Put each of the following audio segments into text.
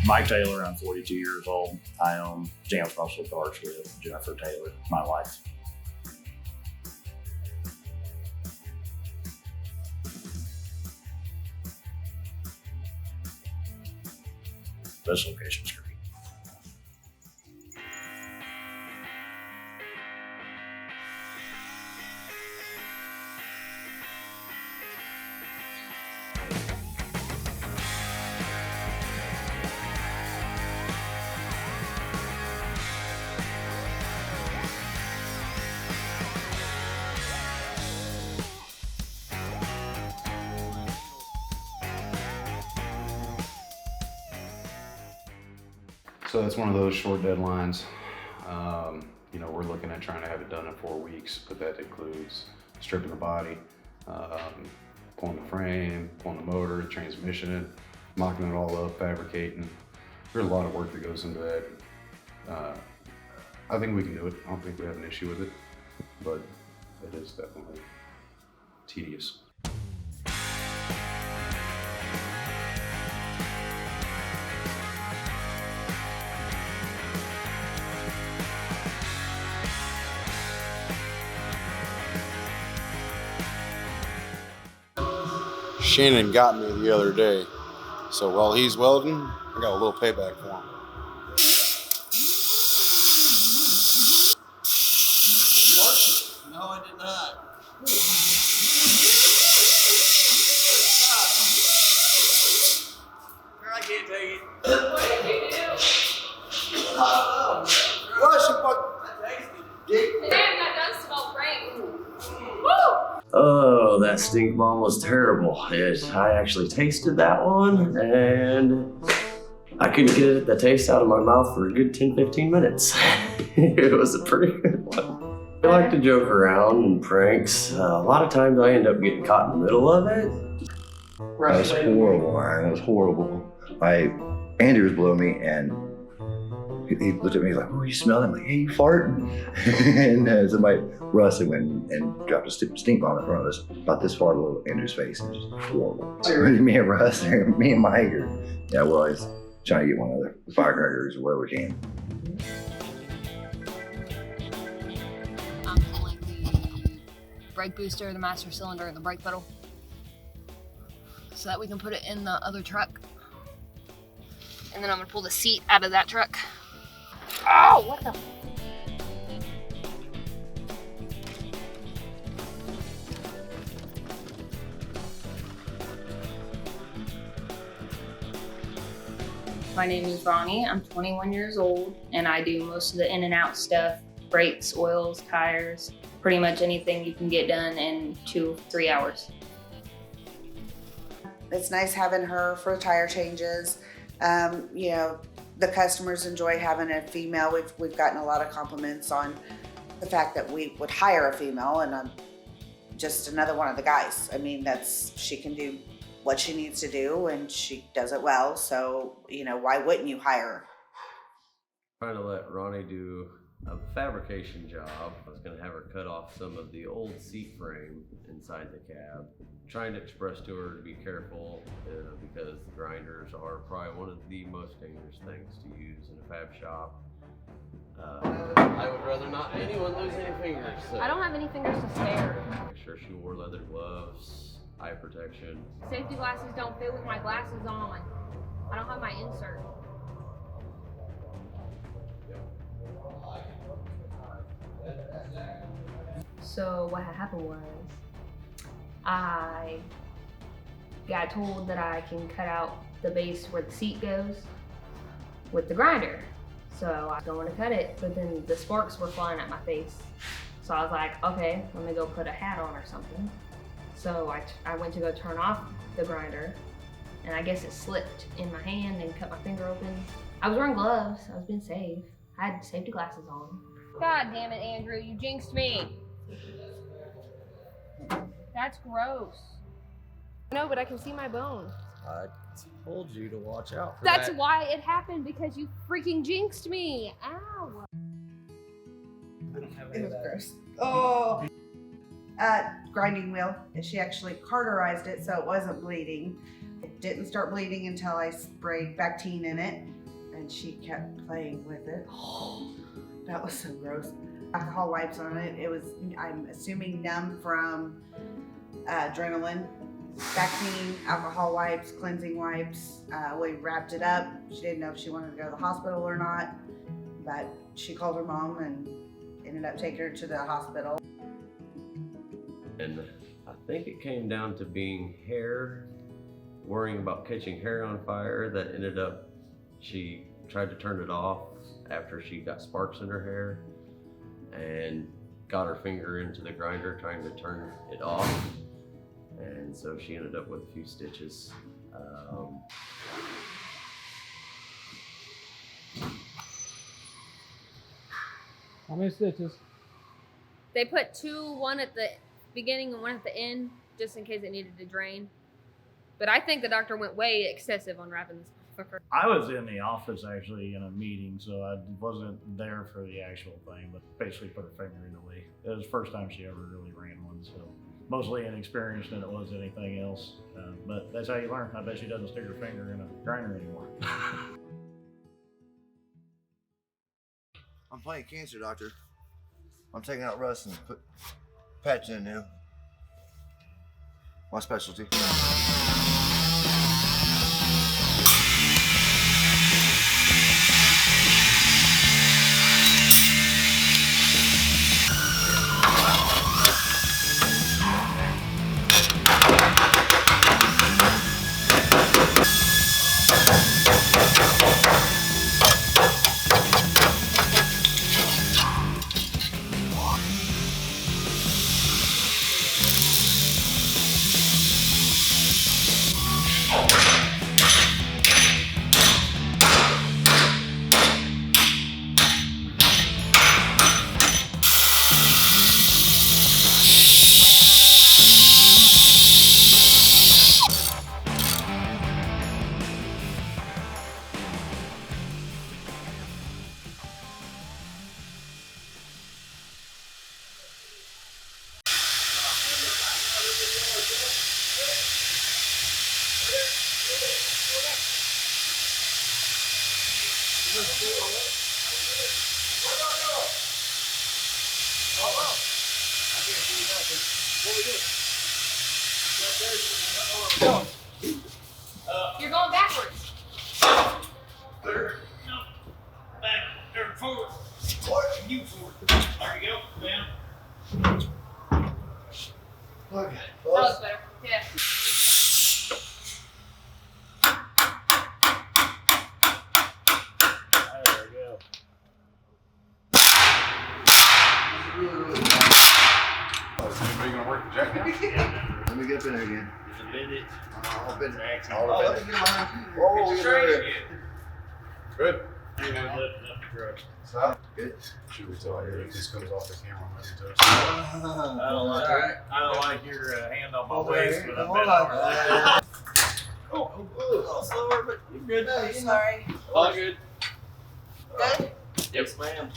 Mike Taylor, I'm 42 years old. I own JAMZ Muscle Cars with Jennifer Taylor, my wife. This location's great. So that's one of those short deadlines. You know, we're looking at trying to have it done in 4 weeks, but that includes stripping the body, pulling the frame, pulling the motor, the transmission, mocking it all up, fabricating. There's a lot of work that goes into that. I think we can do it. I don't think we have an issue with it, but it is definitely tedious. Shannon got me the other day, so while he's welding, I got a little payback for him. No, I did not. I can't take it. What did you do? Rush, you fuck. I tasted it. Damn, that does smell great. Woo! Oh, that stink bomb was terrible. I actually tasted that one and I couldn't get the taste out of my mouth for a good 10-15 minutes. It was a pretty good one. I like to joke around and pranks. A lot of times I end up getting caught in the middle of it. That was horrible, man. It was horrible. Andy was below me and he looked at me like, "Oh, you smell it?" I'm like, "Hey, you farting?" And somebody, Russ, went and dropped a stink bomb in front of us, about this far below Andrew's face. It was just horrible. So me and Russ, me and Mike are, we're always trying to get one of the firecrackers where we can. I'm pulling the brake booster, the master cylinder, and the brake pedal so that we can put it in the other truck. And then I'm gonna pull the seat out of that truck. Oh, what the? My name is Ronnie. I'm 21 years old and I do most of the in and out stuff, brakes, oils, tires, pretty much anything you can get done in 2-3 hours. It's nice having her for tire changes. You know, the customers enjoy having a female. We've gotten a lot of compliments on the fact that we would hire a female, and I'm just another one of the guys. I mean, she can do what she needs to do and she does it well. So, you know, why wouldn't you hire her? Trying to let Ronnie do a fabrication job. I was gonna have her cut off some of the old seat frame inside the cab. Trying to express to her to be careful because grinders are probably one of the most dangerous things to use in a fab shop. I would rather not anyone lose any fingers. So I don't have any fingers to spare. make sure she wore leather gloves, eye protection. Safety glasses don't fit with my glasses on. I don't have my insert. So what had happened was I got told that I can cut out the base where the seat goes with the grinder. So I was going to cut it, but then the sparks were flying at my face. So I was like, okay, let me go put a hat on or something. So I went to go turn off the grinder and I guess it slipped in my hand and cut my finger open. I was wearing gloves, I was being safe. I had safety glasses on. God damn it, Andrew, you jinxed me. That's gross. No, but I can see my bone. I told you to watch out for that. That's why it happened, because you freaking jinxed me. Ow. It was gross. Oh. Grinding wheel. She actually cauterized it so it wasn't bleeding. It didn't start bleeding until I sprayed Bactine in it. and she kept playing with it. That was so gross. Alcohol wipes on it. It was, I'm assuming, numb from adrenaline. Vaccine, alcohol wipes, cleansing wipes. We wrapped it up. She didn't know if she wanted to go to the hospital or not, but she called her mom and ended up taking her to the hospital. And I think it came down to being hair, worrying about catching hair on fire, that ended up, she tried to turn it off after she got sparks in her hair and got her finger into the grinder trying to turn it off. And so she ended up with a few stitches. How many stitches? They put two, one at the beginning and one at the end, just in case it needed to drain. But I think the doctor went way excessive on wrapping this motherfucker. I was in the office actually in a meeting, so I wasn't there for the actual thing, but basically put her finger in the way. It was the first time she ever really ran one, so mostly inexperienced than it was anything else. But that's how you learn. I bet she doesn't stick her finger in a grinder anymore. I'm playing cancer, doctor. I'm taking out rust and patching it new. My specialty. You're going backwards. There, no, back, there, forward. Forward, you forward. There you go, down. Okay. That looks better. Yeah. There we go. Anybody gonna work the jack now? Let me get up in there again. Bend it. I'll bend it. Oh, let me get mine. Oh, It's yeah, straight. Good. You're gonna lift up the truck. Stop. Good. Should we tell her if this comes off the camera? I don't like your hand on my Hold waist, on. but I'm Hold bent on. over. Oh, slower, but you're good. Sorry. All good. Good? Yes, ma'am.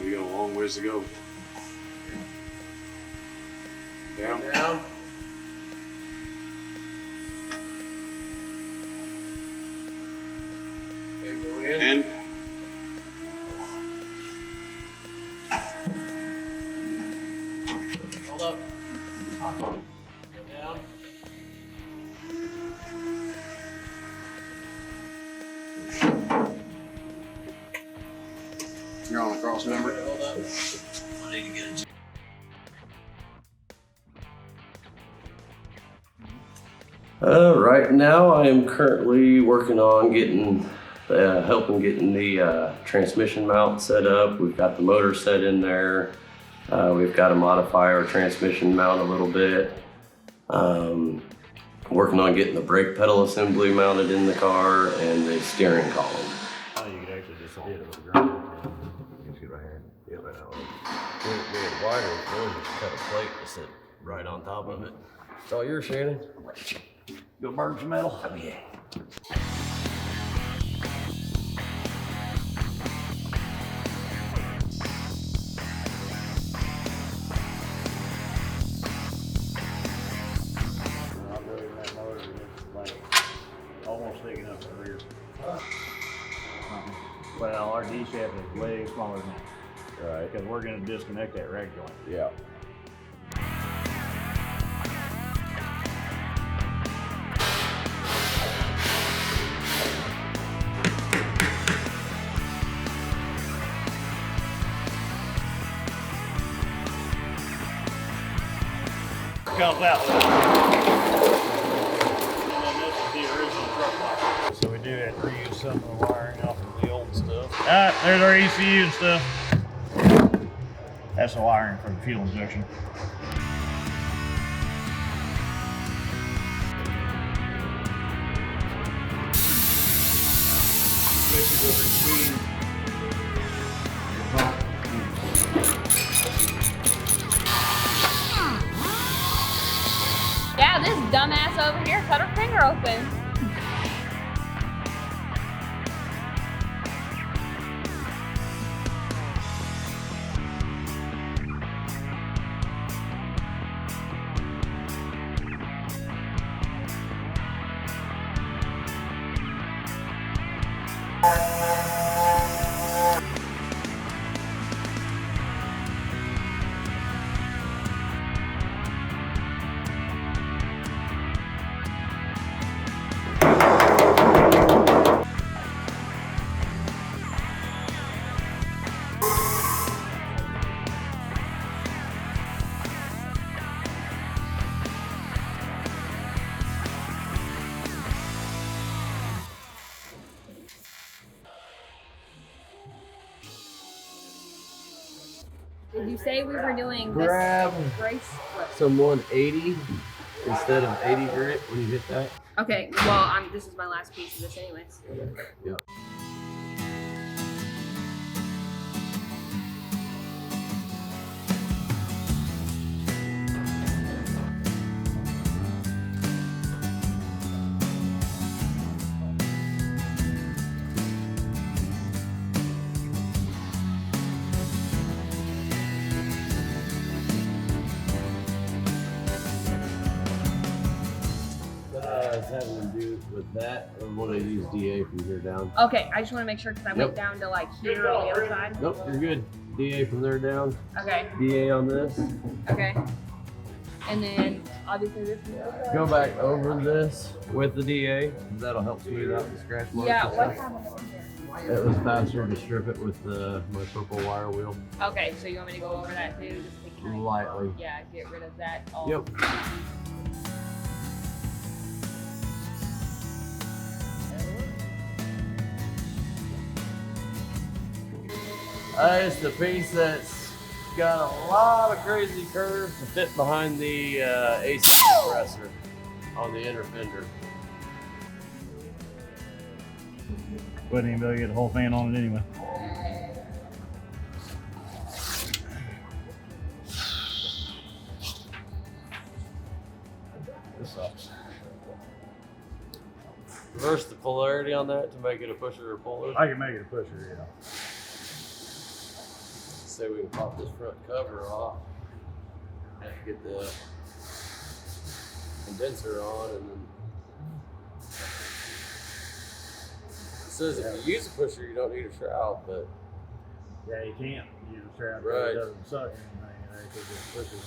We got a long ways to go. Down. Down. You're on the cross member. Right now, I am currently working on helping getting the transmission mount set up. We've got the motor set in there. We've got to modify our transmission mount a little bit. Working on getting the brake pedal assembly mounted in the car and the steering column. Oh, you could actually just hit it with the grinder. Just get right here. Yeah, right now. Do it wider. Really just cut a plate to sit right on top of it. It's all yours, Shannon. Go burn some metal. Oh yeah. I'll go in that motor and it's like almost sticking up the rear. Well, our D shaft is way smaller than that. Right. Because we're going to disconnect that rack joint. Yeah. Comes out. And then this is the original truck box. So we do have to reuse some of the wiring off of the old stuff. There's our ECU and stuff. That's the wiring for the fuel injection. Basically between Yeah, this dumbass over here cut her finger open. Did you say we were doing Grab this brace? some 180 instead of 80 grit when you hit that. Okay, well, this is my last piece of this anyways. Yep. Having to do with that, I want to use DA from here down. Okay, I just want to make sure because I went down to like here on the other side. Nope, you're good. DA from there down. Okay. DA on this. Okay. And then obviously this is Go back over this with the DA. That'll help smooth out the scratch marks. Yeah, and what stuff. happened on here? It was faster to strip it with my purple wire wheel. Okay, so you want me to go over that too? Just to kind of, Lightly. yeah, get rid of that all. Yep. It's the piece that's got a lot of crazy curves to fit behind the AC compressor on the inner fender. wouldn't even be able to get the whole fan on it anyway. This sucks. Reverse the polarity on that to make it a pusher or puller. I can make it a pusher, yeah. Say we can pop this front cover off. Have to get the condenser on, and then it says if you use a pusher, you don't need a shroud, but Yeah, you can't use a strap. Right. It doesn't suck anything. right? 'Cause it pushes.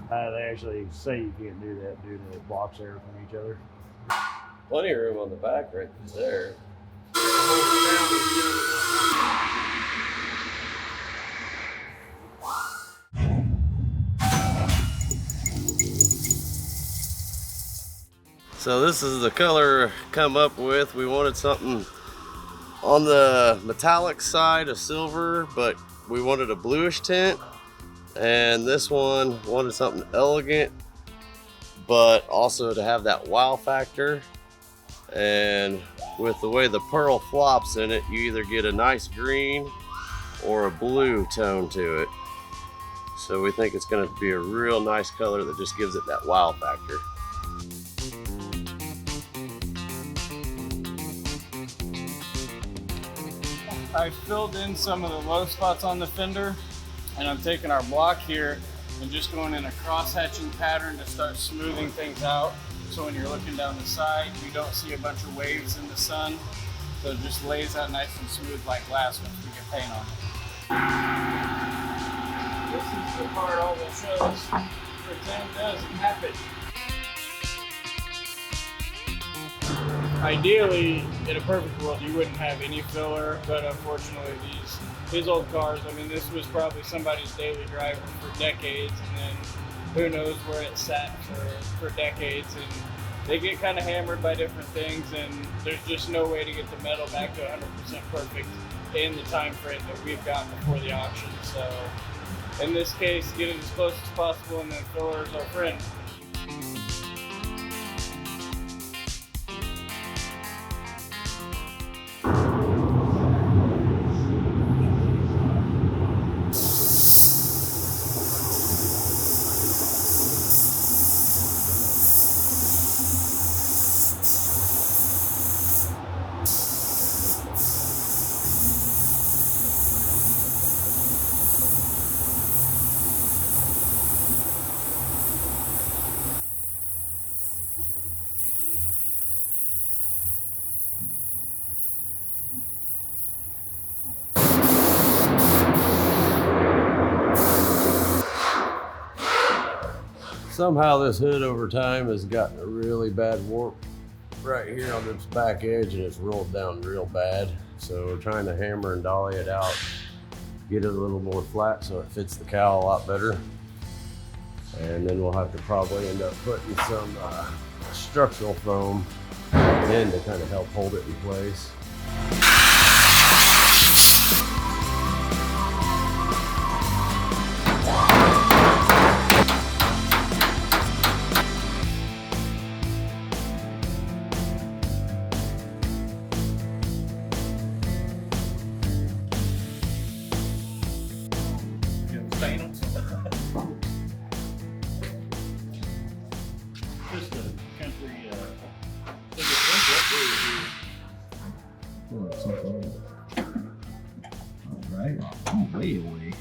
They actually say you can't do that due to it blocks air from each other. Plenty of room on the back right there. So this is the color come up with. We wanted something on the metallic side of silver, but we wanted a bluish tint. And this one wanted something elegant, but also to have that wow factor. And with the way the pearl flops in it, you either get a nice green or a blue tone to it. So we think it's gonna be a real nice color that just gives it that wow factor. I filled in some of the low spots on the fender, and I'm taking our block here and just going in a cross-hatching pattern to start smoothing things out. So when you're looking down the side, you don't see a bunch of waves in the sun. So it just lays out nice and smooth like glass once we get paint on it. This is the part all that shows pretend doesn't happen. Ideally, in a perfect world, you wouldn't have any filler, but unfortunately these old cars, I mean, this was probably somebody's daily driver for decades, and then who knows where it sat for decades, and they get kind of hammered by different things, and there's just no way to get the metal back to 100% perfect in the time frame that we've got before the auction. So in this case, get it as close as possible, and then filler is our friend. Somehow this hood over time has gotten a really bad warp right here on this back edge, and it's rolled down real bad. So we're trying to hammer and dolly it out, get it a little more flat so it fits the cowl a lot better. And then we'll have to probably end up putting some structural foam in to kind of help hold it in place. Just a country, All right. Oh, way away.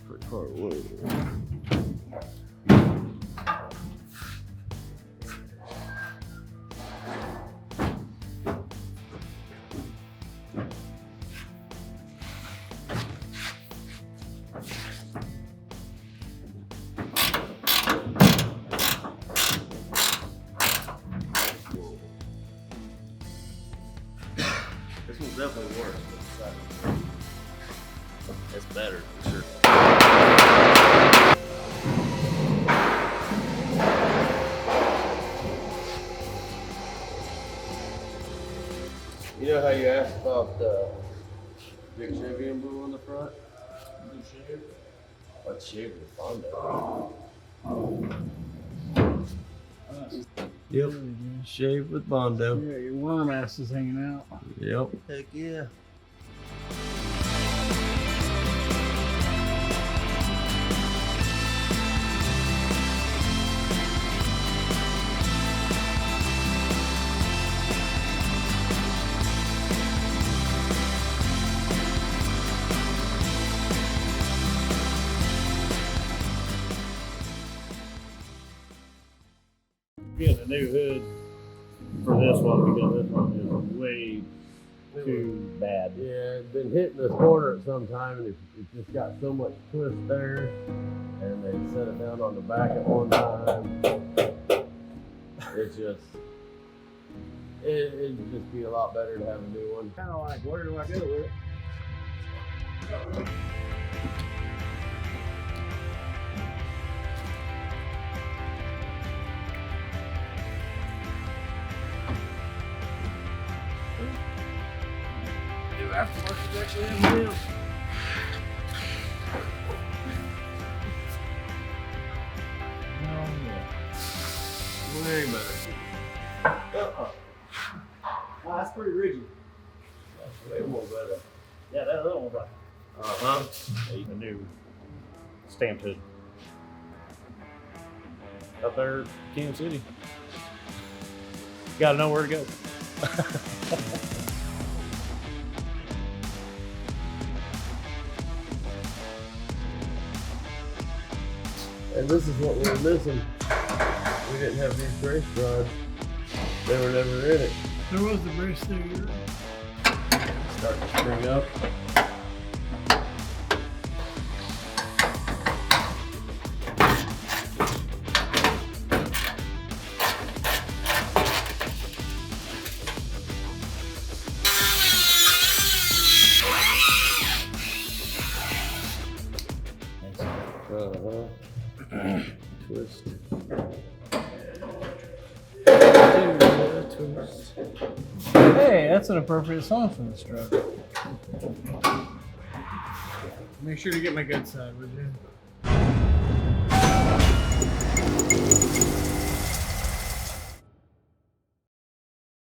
Pretty far away. This one's definitely worse, but it's better for sure. You know how you asked about the big Chevy emblem on the front? What shape is the Honda? Yep. Shave with Bondo. Yeah, your worm ass is hanging out. Yep. Heck yeah. Getting a new hood for this one because this one is way too bad. Yeah, it's been hitting this corner at some time, and it just got so much twist there, and they set it down on the back at one time. It's just, it'd just be a lot better to have a new one. Kind of like, where do I go with it? New aftermarket is actually in the wheel. Way better. Oh, that's pretty rigid. That's way more better. Yeah, that other one's like Uh-huh. the new stamped hood. Up there in Kansas City. Gotta know where to go. And this is what we were missing. We didn't have these brace rods. They were never in it. There was the brace there, you're right. Start to spring up. Twist. Twist. Hey, that's an appropriate song for this truck. Make sure to get my good side, would you?